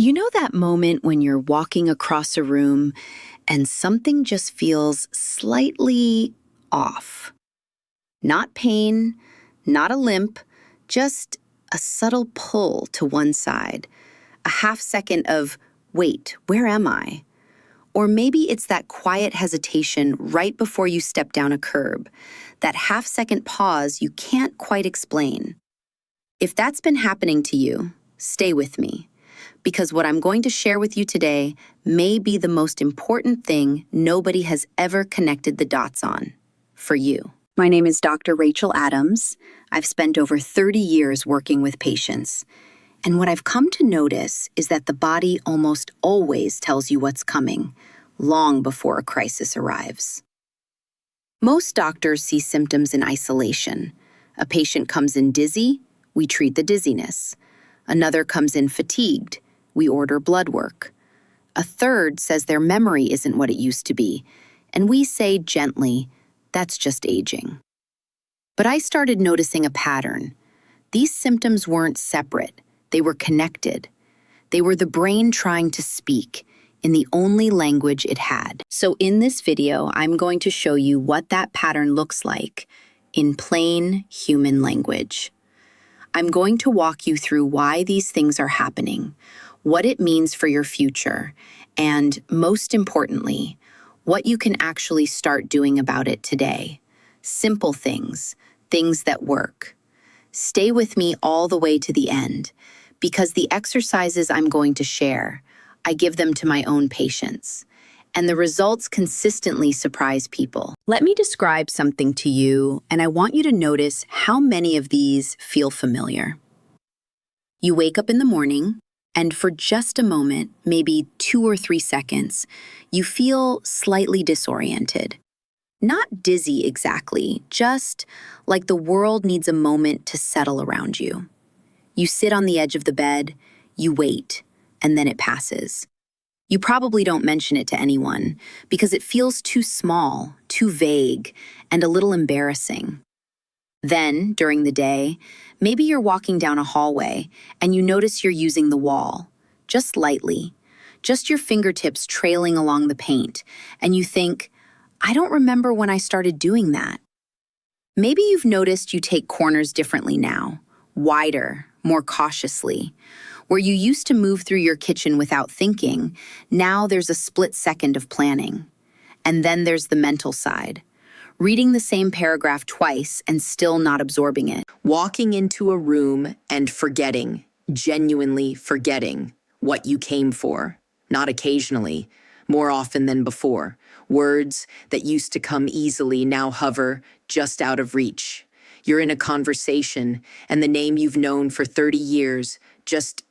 You know that moment when you're walking across a room and something just feels slightly off? Not pain, not a limp, just a subtle pull to one side. A half second of, wait, where am I? Or maybe it's that quiet hesitation right before you step down a curb, that half-second pause you can't quite explain. If that's been happening to you, stay with me, because what I'm going to share with you today may be the most important thing nobody has ever connected the dots on, for you. My name is Dr. Rachel Adams. I've spent over 30 years working with patients. And what I've come to notice is that the body almost always tells you what's coming, long before a crisis arrives. Most doctors see symptoms in isolation. A patient comes in dizzy, we treat the dizziness. Another comes in fatigued, we order blood work. A third says their memory isn't what it used to be, and we say gently, that's just aging. But I started noticing a pattern. These symptoms weren't separate, they were connected. They were the brain trying to speak in the only language it had. So in this video, I'm going to show you what that pattern looks like in plain human language. I'm going to walk you through why these things are happening, what it means for your future, and most importantly, what you can actually start doing about it today. Simple things, things that work. Stay with me all the way to the end, because the exercises I'm going to share, I give them to my own patients, and the results consistently surprise people. Let me describe something to you, and I want you to notice how many of these feel familiar. You wake up in the morning, and for just a moment, maybe 2 or 3 seconds, you feel slightly disoriented. Not dizzy exactly, just like the world needs a moment to settle around you. You sit on the edge of the bed, you wait, and then it passes. You probably don't mention it to anyone because it feels too small, too vague, and a little embarrassing. Then, during the day, maybe you're walking down a hallway and you notice you're using the wall, just lightly, just your fingertips trailing along the paint, and you think, I don't remember when I started doing that. Maybe you've noticed you take corners differently now, wider, more cautiously. Where you used to move through your kitchen without thinking, now there's a split second of planning. And then there's the mental side. Reading the same paragraph twice and still not absorbing it. Walking into a room and forgetting, genuinely forgetting what you came for, not occasionally, more often than before. Words that used to come easily now hover just out of reach. You're in a conversation and the name you've known for 30 years just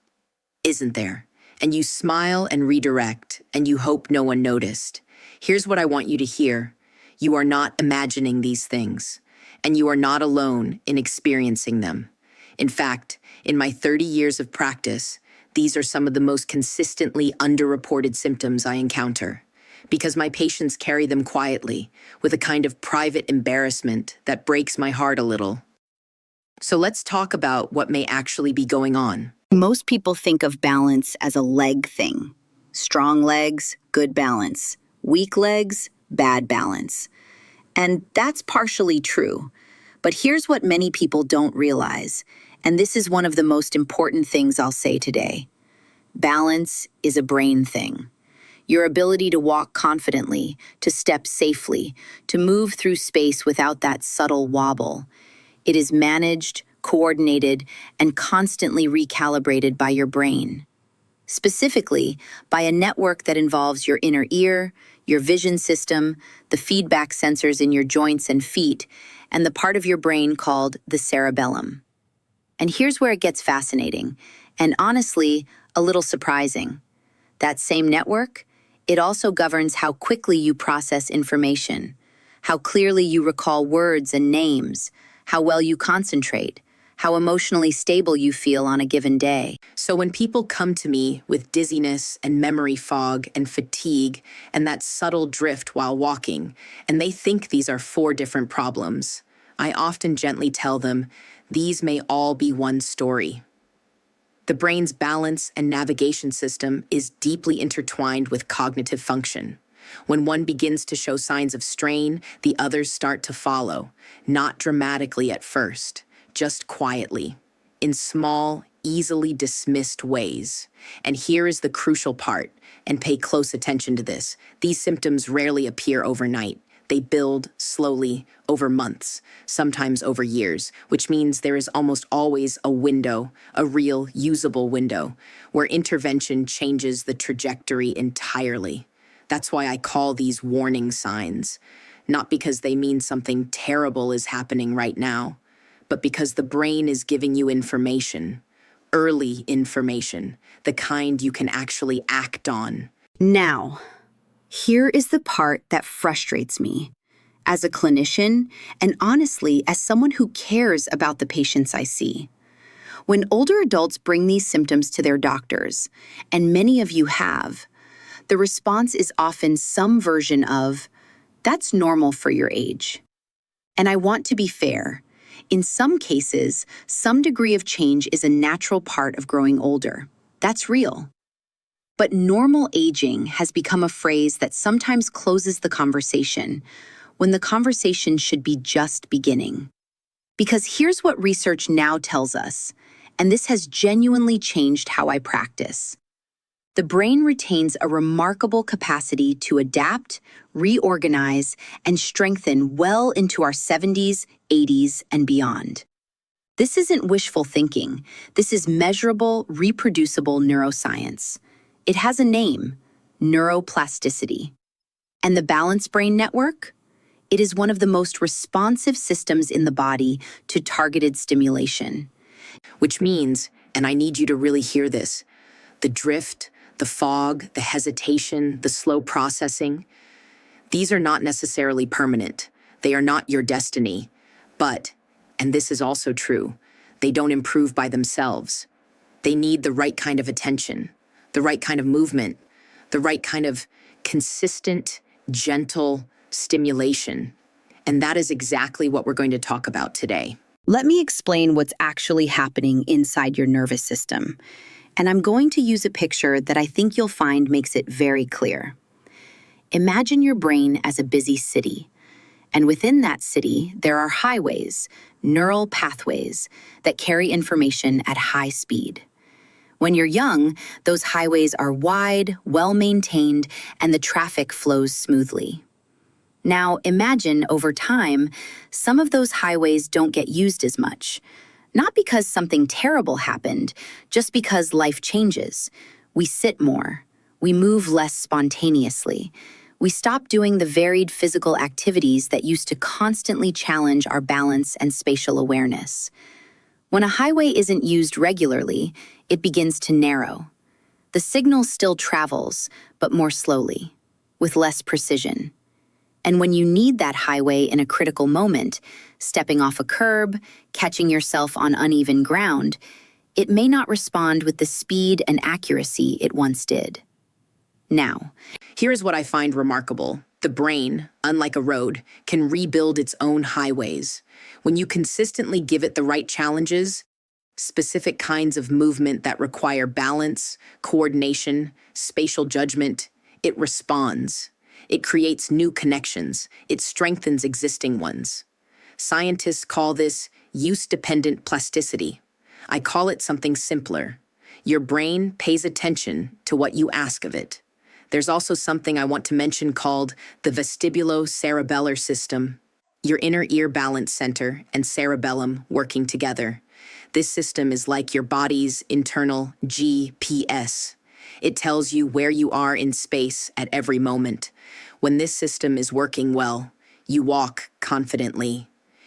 isn't there. And you smile and redirect and you hope no one noticed. Here's what I want you to hear. You are not imagining these things, and you are not alone in experiencing them. In fact, in my 30 years of practice, these are some of the most consistently underreported symptoms I encounter, because my patients carry them quietly, with a kind of private embarrassment that breaks my heart a little. So let's talk about what may actually be going on. Most people think of balance as a leg thing. Strong legs, good balance. Weak legs, bad balance. And that's partially true. But here's what many people don't realize, and this is one of the most important things I'll say today. Balance is a brain thing. Your ability to walk confidently, to step safely, to move through space without that subtle wobble. It is managed, coordinated, and constantly recalibrated by your brain. Specifically, by a network that involves your inner ear, your vision system, the feedback sensors in your joints and feet, and the part of your brain called the cerebellum. And here's where it gets fascinating, and honestly, a little surprising. That same network, it also governs how quickly you process information, how clearly you recall words and names, how well you concentrate, how emotionally stable you feel on a given day. So when people come to me with dizziness and memory fog and fatigue and that subtle drift while walking, and they think these are 4 different problems, I often gently tell them, these may all be one story. The brain's balance and navigation system is deeply intertwined with cognitive function. When one begins to show signs of strain, the others start to follow, not dramatically at first, just quietly, in small, easily dismissed ways. And here is the crucial part, and pay close attention to this. These symptoms rarely appear overnight. They build slowly over months, sometimes over years, which means there is almost always a window, a real usable window, where intervention changes the trajectory entirely. That's why I call these warning signs, not because they mean something terrible is happening right now, but because the brain is giving you information, early information, the kind you can actually act on. Now, here is the part that frustrates me. As a clinician, and honestly, as someone who cares about the patients I see. When older adults bring these symptoms to their doctors, and many of you have, the response is often some version of, "That's normal for your age." And I want to be fair. In some cases, some degree of change is a natural part of growing older. That's real. But normal aging has become a phrase that sometimes closes the conversation, when the conversation should be just beginning. Because here's what research now tells us, and this has genuinely changed how I practice. The brain retains a remarkable capacity to adapt, reorganize, and strengthen well into our 70s, 80s, and beyond. This isn't wishful thinking. This is measurable, reproducible neuroscience. It has a name, neuroplasticity. And the balanced brain network? It is one of the most responsive systems in the body to targeted stimulation. Which means, and I need you to really hear this, the drift, the fog, the hesitation, the slow processing, these are not necessarily permanent. They are not your destiny. But, and this is also true, they don't improve by themselves. They need the right kind of attention, the right kind of movement, the right kind of consistent, gentle stimulation. And that is exactly what we're going to talk about today. Let me explain what's actually happening inside your nervous system. And I'm going to use a picture that I think you'll find makes it very clear. Imagine your brain as a busy city. And within that city, there are highways, neural pathways, that carry information at high speed. When you're young, those highways are wide, well-maintained, and the traffic flows smoothly. Now, imagine over time, some of those highways don't get used as much. Not because something terrible happened, just because life changes. We sit more. We move less spontaneously. We stop doing the varied physical activities that used to constantly challenge our balance and spatial awareness. When a highway isn't used regularly, it begins to narrow. The signal still travels, but more slowly, with less precision. And when you need that highway in a critical moment, stepping off a curb, catching yourself on uneven ground, it may not respond with the speed and accuracy it once did. Now, here is what I find remarkable. The brain, unlike a road, can rebuild its own highways. When you consistently give it the right challenges, specific kinds of movement that require balance, coordination, spatial judgment, it responds. It creates new connections. It strengthens existing ones. Scientists call this use-dependent plasticity. I call it something simpler. Your brain pays attention to what you ask of it. There's also something I want to mention called the vestibulocerebellar system. Your inner ear balance center and cerebellum working together. This system is like your body's internal GPS. It tells you where you are in space at every moment. When this system is working well, you walk confidently.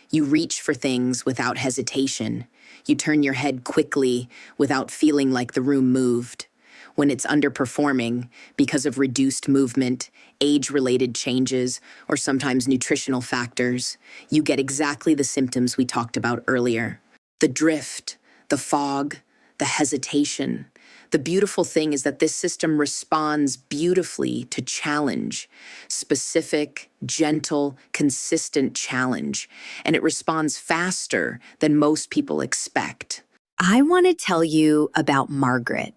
You reach for things without hesitation. You turn your head quickly without feeling like the room moved. When it's underperforming because of reduced movement, age-related changes, or sometimes nutritional factors, you get exactly the symptoms we talked about earlier. The drift, the fog, the hesitation. The beautiful thing is that this system responds beautifully to challenge, specific, gentle, consistent challenge, and it responds faster than most people expect. I want to tell you about Margaret.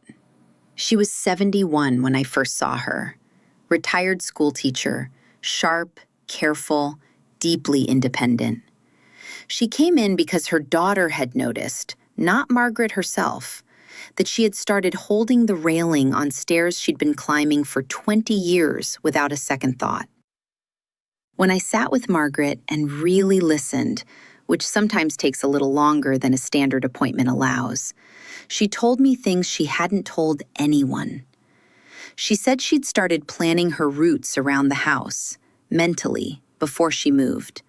She was 71 when I first saw her. Retired school teacher, sharp, careful, deeply independent. She came in because her daughter had noticed, not Margaret herself, that she had started holding the railing on stairs she'd been climbing for 20 years without a second thought. When I sat with Margaret and really listened, which sometimes takes a little longer than a standard appointment allows, she told me things she hadn't told anyone. She said she'd started planning her routes around the house, mentally, before she moved,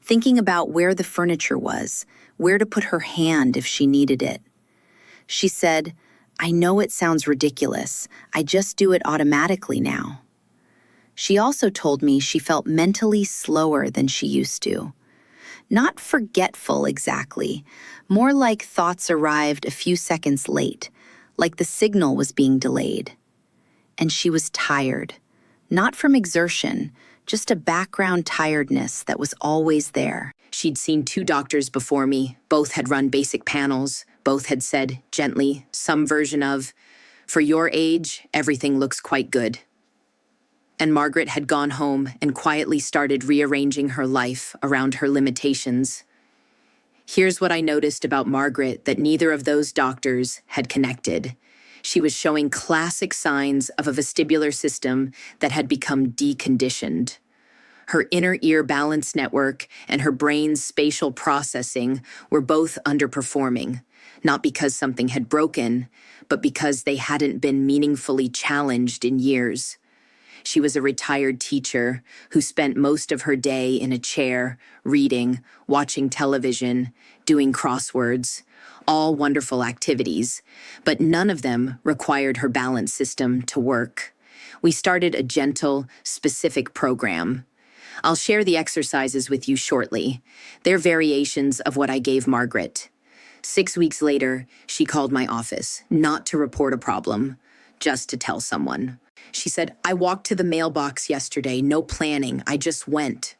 thinking about where the furniture was, where to put her hand if she needed it. She said, "I know it sounds ridiculous. I just do it automatically now." She also told me she felt mentally slower than she used to. Not forgetful exactly, more like thoughts arrived a few seconds late, like the signal was being delayed. And she was tired, not from exertion, just a background tiredness that was always there. She'd seen 2 doctors before me. Both had run basic panels. Both had said, gently, some version of, "For your age, everything looks quite good." And Margaret had gone home and quietly started rearranging her life around her limitations. Here's what I noticed about Margaret that neither of those doctors had connected. She was showing classic signs of a vestibular system that had become deconditioned. Her inner ear balance network and her brain's spatial processing were both underperforming, not because something had broken, but because they hadn't been meaningfully challenged in years. She was a retired teacher who spent most of her day in a chair, reading, watching television, doing crosswords, all wonderful activities, but none of them required her balance system to work. We started a gentle, specific program. I'll share the exercises with you shortly. They're variations of what I gave Margaret. 6 weeks later, she called my office, not to report a problem, just to tell someone. She said, "I walked to the mailbox yesterday, no planning, I just went."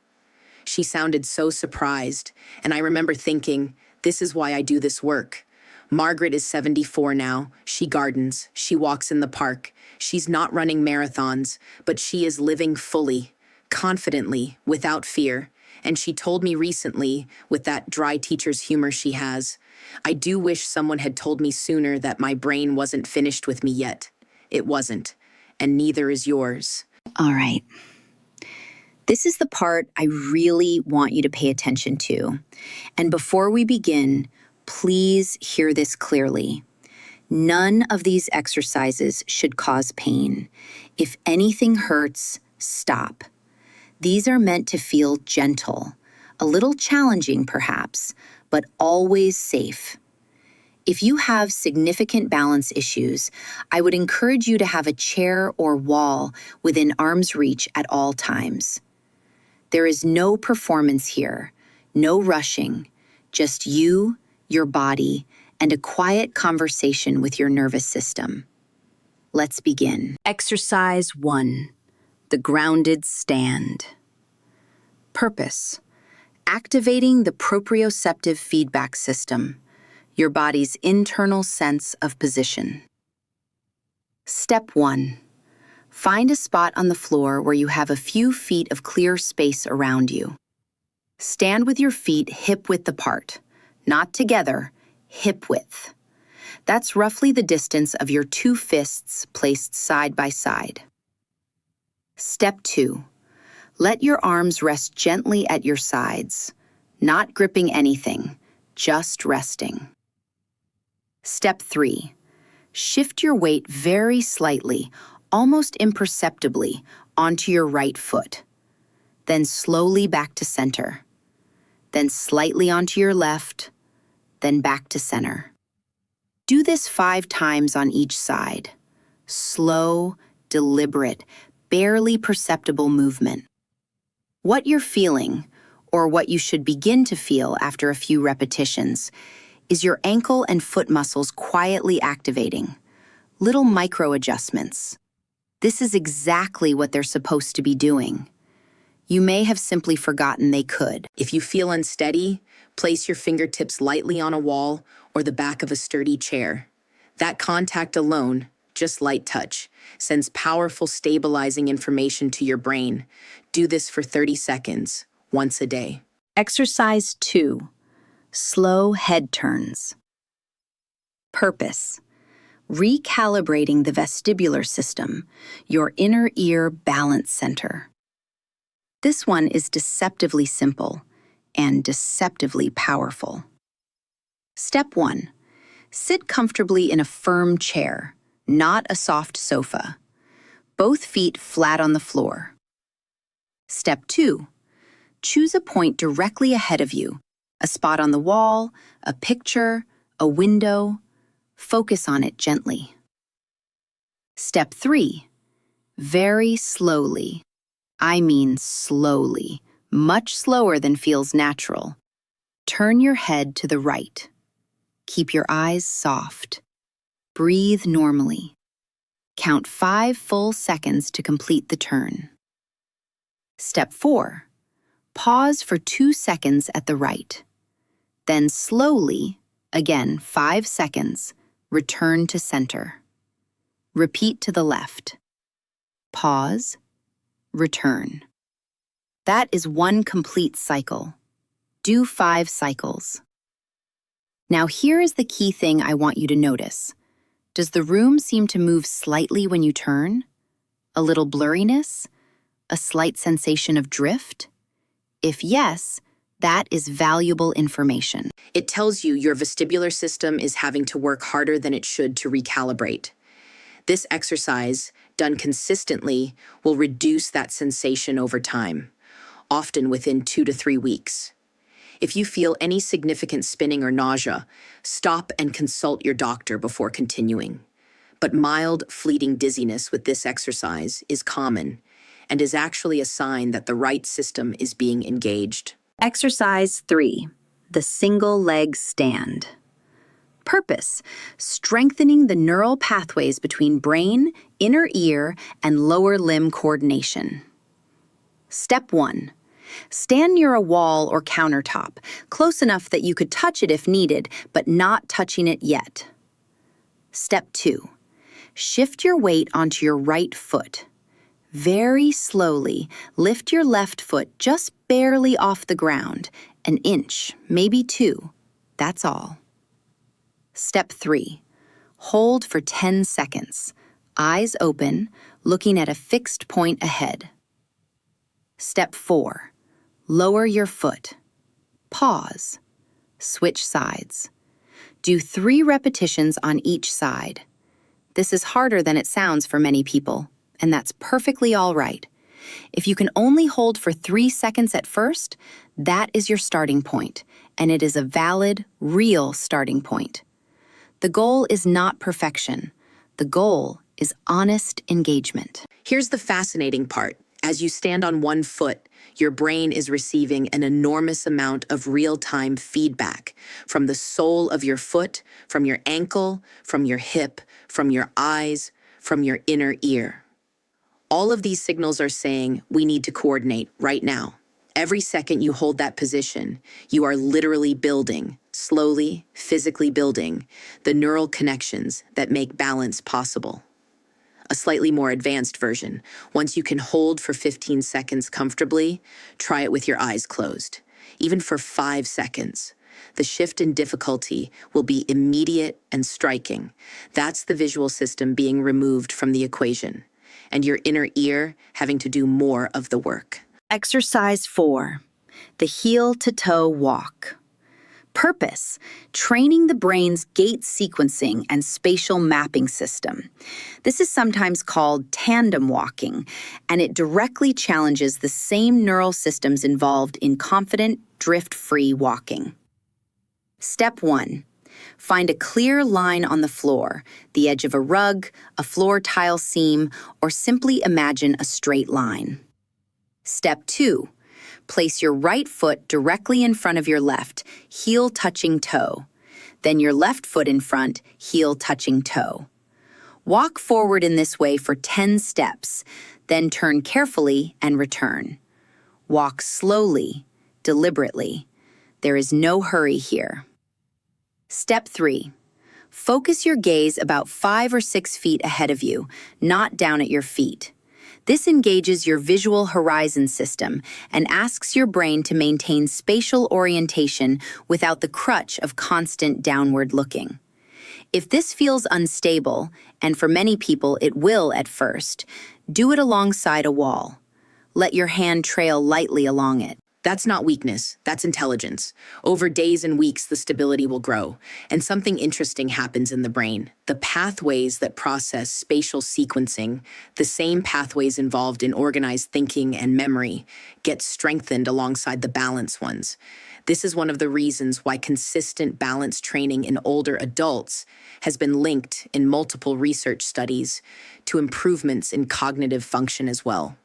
She sounded so surprised, and I remember thinking, this is why I do this work. Margaret is 74 now. She gardens. She walks in the park. She's not running marathons, but she is living fully, confidently, without fear. And she told me recently, with that dry teacher's humor she has, "I do wish someone had told me sooner that my brain wasn't finished with me yet." It wasn't, and neither is yours. All right. This is the part I really want you to pay attention to. And before we begin, please hear this clearly. None of these exercises should cause pain. If anything hurts, stop. These are meant to feel gentle, a little challenging perhaps, but always safe. If you have significant balance issues, I would encourage you to have a chair or wall within arm's reach at all times. There is no performance here, no rushing, just you, your body, and a quiet conversation with your nervous system. Let's begin. Exercise 1, the grounded stand. Purpose: activating the proprioceptive feedback system, your body's internal sense of position. Step 1. Find a spot on the floor where you have a few feet of clear space around you. Stand with your feet hip-width apart, not together, hip-width. That's roughly the distance of your 2 fists placed side by side. Step 2. Let your arms rest gently at your sides, not gripping anything, just resting. Step 3. Shift your weight very slightly, almost imperceptibly, onto your right foot. Then slowly back to center. Then slightly onto your left, then back to center. Do this 5 times on each side. Slow, deliberate, barely perceptible movement. What you're feeling, or what you should begin to feel after a few repetitions, is your ankle and foot muscles quietly activating. Little micro adjustments. This is exactly what they're supposed to be doing. You may have simply forgotten they could. If you feel unsteady, place your fingertips lightly on a wall or the back of a sturdy chair. That contact alone, just light touch, sends powerful stabilizing information to your brain. Do this for 30 seconds, once a day. Exercise 2. Slow head turns. Purpose: recalibrating the vestibular system, your inner ear balance center. This one is deceptively simple and deceptively powerful. Step 1. Sit comfortably in a firm chair, not a soft sofa. Both feet flat on the floor. Step 2. Choose a point directly ahead of you, a spot on the wall, a picture, a window. Focus on it gently. Step 3. Very slowly, I mean slowly, much slower than feels natural, turn your head to the right. Keep your eyes soft. Breathe normally. Count 5 full seconds to complete the turn. Step 4. Pause for 2 seconds at the right. Then slowly, again 5 seconds, return to center. Repeat to the left. Pause, return. That is 1 complete cycle. Do 5 cycles. Now here is the key thing I want you to notice. Does the room seem to move slightly when you turn? A little blurriness? A slight sensation of drift? If yes, that is valuable information. It tells you your vestibular system is having to work harder than it should to recalibrate. This exercise, done consistently, will reduce that sensation over time, often within 2 to 3 weeks. If you feel any significant spinning or nausea, stop and consult your doctor before continuing. But mild, fleeting dizziness with this exercise is common and is actually a sign that the right system is being engaged. Exercise 3. The single leg stand. Purpose: strengthening the neural pathways between brain, inner ear, and lower limb coordination. Step 1. Stand near a wall or countertop, close enough that you could touch it if needed, but not touching it yet. Step 2. Shift your weight onto your right foot. Very slowly, lift your left foot just barely off the ground, an inch, maybe 2. That's all. Step 3. Hold for 10 seconds, eyes open, looking at a fixed point ahead. Step 4. Lower your foot. Pause. Switch sides. Do 3 repetitions on each side. This is harder than it sounds for many people, and that's perfectly all right. If you can only hold for 3 seconds at first, that is your starting point, and it is a valid, real starting point. The goal is not perfection. The goal is honest engagement. Here's the fascinating part. As you stand on one foot, your brain is receiving an enormous amount of real-time feedback from the sole of your foot, from your ankle, from your hip, from your eyes, from your inner ear. All of these signals are saying we need to coordinate right now. Every second you hold that position, you are literally building, slowly, physically building, the neural connections that make balance possible. A slightly more advanced version, once you can hold for 15 seconds comfortably, try it with your eyes closed, even for 5 seconds. The shift in difficulty will be immediate and striking. That's the visual system being removed from the equation, and your inner ear having to do more of the work. Exercise 4. The heel-to-toe walk. Purpose: training the brain's gait sequencing and spatial mapping system. This is sometimes called tandem walking, and it directly challenges the same neural systems involved in confident, drift-free walking. Step 1. Find a clear line on the floor, the edge of a rug, a floor tile seam, or simply imagine a straight line. Step 2. Place your right foot directly in front of your left, heel touching toe. Then your left foot in front, heel touching toe. Walk forward in this way for 10 steps, then turn carefully and return. Walk slowly, deliberately. There is no hurry here. Step 3. Focus your gaze about 5 or 6 feet ahead of you, not down at your feet. This engages your visual horizon system and asks your brain to maintain spatial orientation without the crutch of constant downward looking. If this feels unstable, and for many people it will at first, do it alongside a wall. Let your hand trail lightly along it. That's not weakness, that's intelligence. Over days and weeks, the stability will grow, and something interesting happens in the brain. The pathways that process spatial sequencing, the same pathways involved in organized thinking and memory, get strengthened alongside the balance ones. This is one of the reasons why consistent balance training in older adults has been linked in multiple research studies to improvements in cognitive function as well.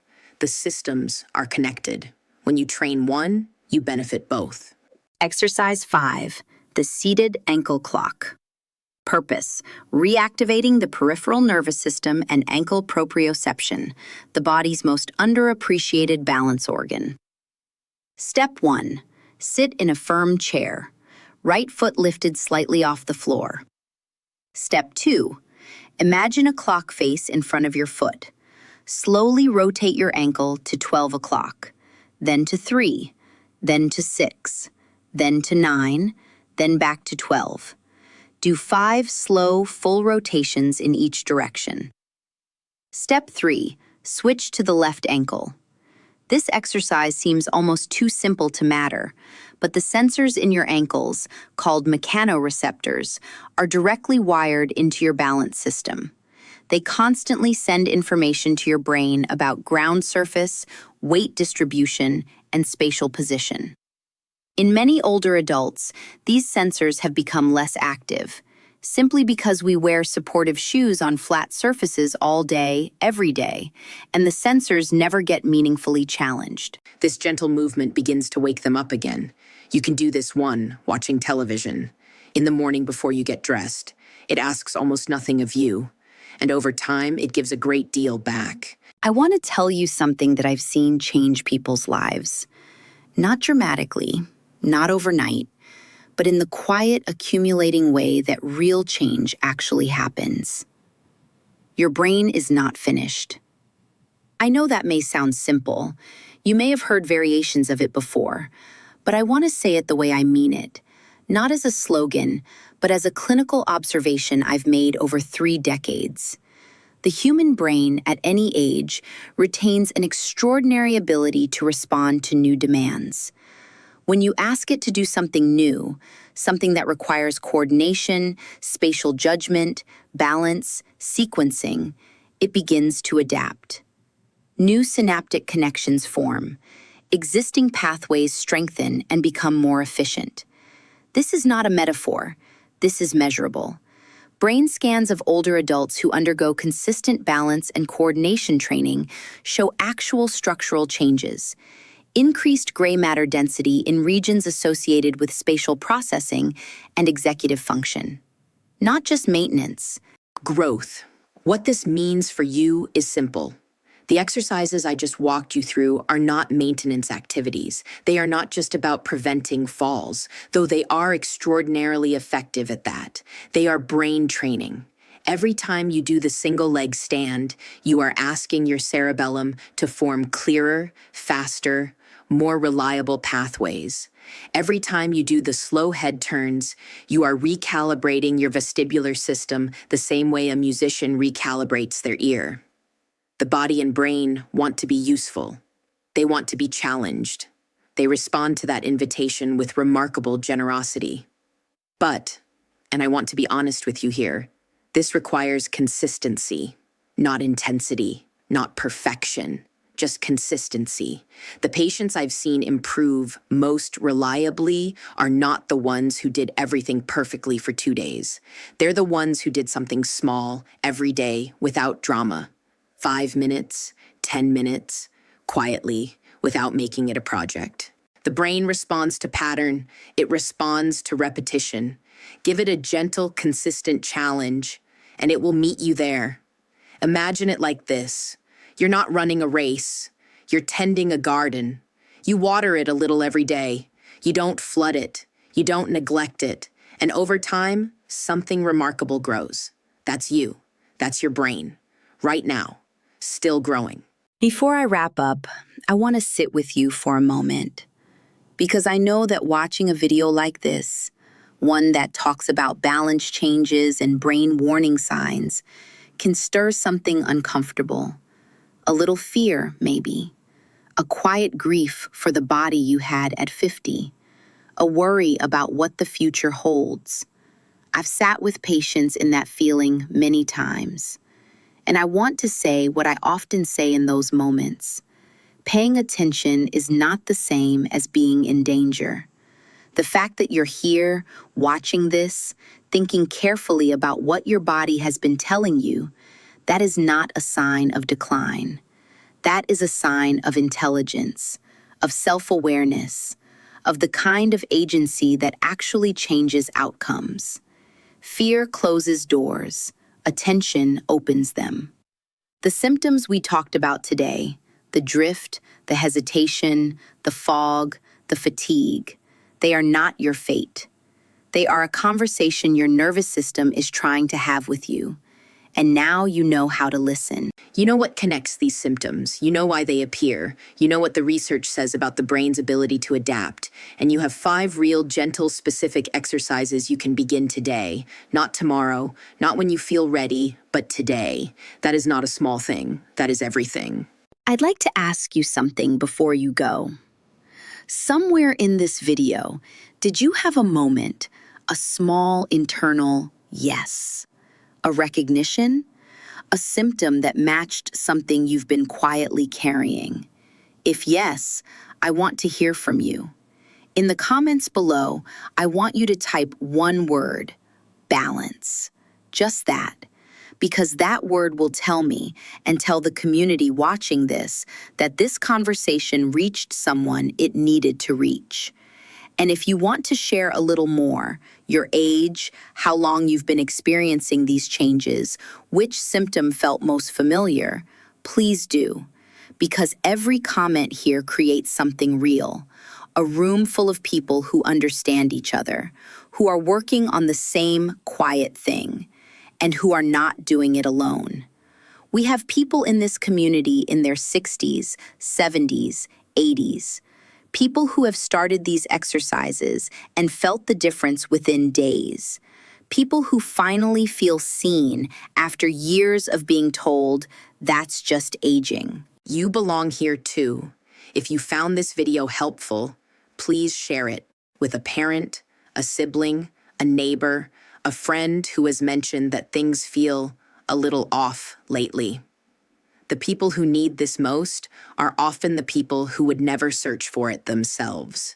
The systems are connected. When you train one, you benefit both. Exercise 5. The seated ankle clock. Purpose: reactivating the peripheral nervous system and ankle proprioception, the body's most underappreciated balance organ. Step 1. Sit in a firm chair. Right foot lifted slightly off the floor. Step 2. Imagine a clock face in front of your foot. Slowly rotate your ankle to 12 o'clock. Then to 3, then to 6, then to 9, then back to 12. Do 5 slow, full rotations in each direction. Step 3. Switch to the left ankle. This exercise seems almost too simple to matter, but the sensors in your ankles, called mechanoreceptors, are directly wired into your balance system. They constantly send information to your brain about ground surface, weight distribution, and spatial position. In many older adults, these sensors have become less active, simply because we wear supportive shoes on flat surfaces all day, every day, and the sensors never get meaningfully challenged. This gentle movement begins to wake them up again. You can do this watching television. In the morning before you get dressed, it asks almost nothing of you. And over time, it gives a great deal back. I want to tell you something that I've seen change people's lives. Not dramatically, not overnight, but in the quiet, accumulating way that real change actually happens. Your brain is not finished. I know that may sound simple. You may have heard variations of it before, but I want to say it the way I mean it, not as a slogan, but as a clinical observation I've made over 3 decades. The human brain, at any age, retains an extraordinary ability to respond to new demands. When you ask it to do something new, something that requires coordination, spatial judgment, balance, sequencing, it begins to adapt. New synaptic connections form. Existing pathways strengthen and become more efficient. This is not a metaphor. This is measurable. Brain scans of older adults who undergo consistent balance and coordination training show actual structural changes. Increased gray matter density in regions associated with spatial processing and executive function. Not just maintenance. Growth. What this means for you is simple. The exercises I just walked you through are not maintenance activities. They are not just about preventing falls, though they are extraordinarily effective at that. They are brain training. Every time you do the single leg stand, you are asking your cerebellum to form clearer, faster, more reliable pathways. Every time you do the slow head turns, you are recalibrating your vestibular system the same way a musician recalibrates their ear. The body and brain want to be useful. They want to be challenged. They respond to that invitation with remarkable generosity. But, and I want to be honest with you here, this requires consistency, not intensity, not perfection, just consistency. The patients I've seen improve most reliably are not the ones who did everything perfectly for 2 days. They're the ones who did something small every day without drama. 5 minutes, 10 minutes, quietly, without making it a project. The brain responds to pattern. It responds to repetition. Give it a gentle, consistent challenge, and it will meet you there. Imagine it like this. You're not running a race. You're tending a garden. You water it a little every day. You don't flood it. You don't neglect it. And over time, something remarkable grows. That's you. That's your brain. Right now. Still growing. Before I wrap up, I want to sit with you for a moment because I know that watching a video like this, one that talks about balance changes and brain warning signs, can stir something uncomfortable. A little fear, maybe. A quiet grief for the body you had at 50. A worry about what the future holds. I've sat with patients in that feeling many times. And I want to say what I often say in those moments. Paying attention is not the same as being in danger. The fact that you're here, watching this, thinking carefully about what your body has been telling you, that is not a sign of decline. That is a sign of intelligence, of self-awareness, of the kind of agency that actually changes outcomes. Fear closes doors. Attention opens them. The symptoms we talked about today, the drift, the hesitation, the fog, the fatigue, they are not your fate. They are a conversation your nervous system is trying to have with you. And now you know how to listen. You know what connects these symptoms. You know why they appear. You know what the research says about the brain's ability to adapt. And you have 5 real, gentle, specific exercises you can begin today. Not tomorrow, not when you feel ready, but today. That is not a small thing. That is everything. I'd like to ask you something before you go. Somewhere in this video, did you have a moment, a small internal yes, a recognition? A symptom that matched something you've been quietly carrying? If yes, I want to hear from you. In the comments below, I want you to type one word, balance. Just that. Because that word will tell me and tell the community watching this that this conversation reached someone it needed to reach. And if you want to share a little more, your age, how long you've been experiencing these changes, which symptom felt most familiar, please do. Because every comment here creates something real, a room full of people who understand each other, who are working on the same quiet thing, and who are not doing it alone. We have people in this community in their 60s, 70s, 80s, people who have started these exercises and felt the difference within days. People who finally feel seen after years of being told, that's just aging. You belong here too. If you found this video helpful, please share it with a parent, a sibling, a neighbor, a friend who has mentioned that things feel a little off lately. The people who need this most are often the people who would never search for it themselves.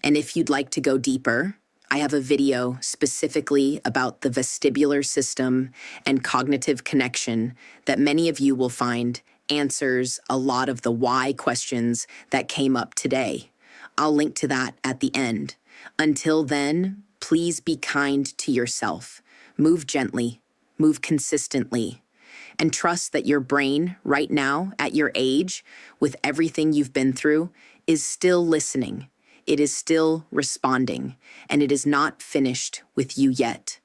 And if you'd like to go deeper, I have a video specifically about the vestibular system and cognitive connection that many of you will find answers a lot of the why questions that came up today. I'll link to that at the end. Until then, please be kind to yourself. Move gently, move consistently, and trust that your brain right now, at your age, with everything you've been through, is still listening. It is still responding, and it is not finished with you yet.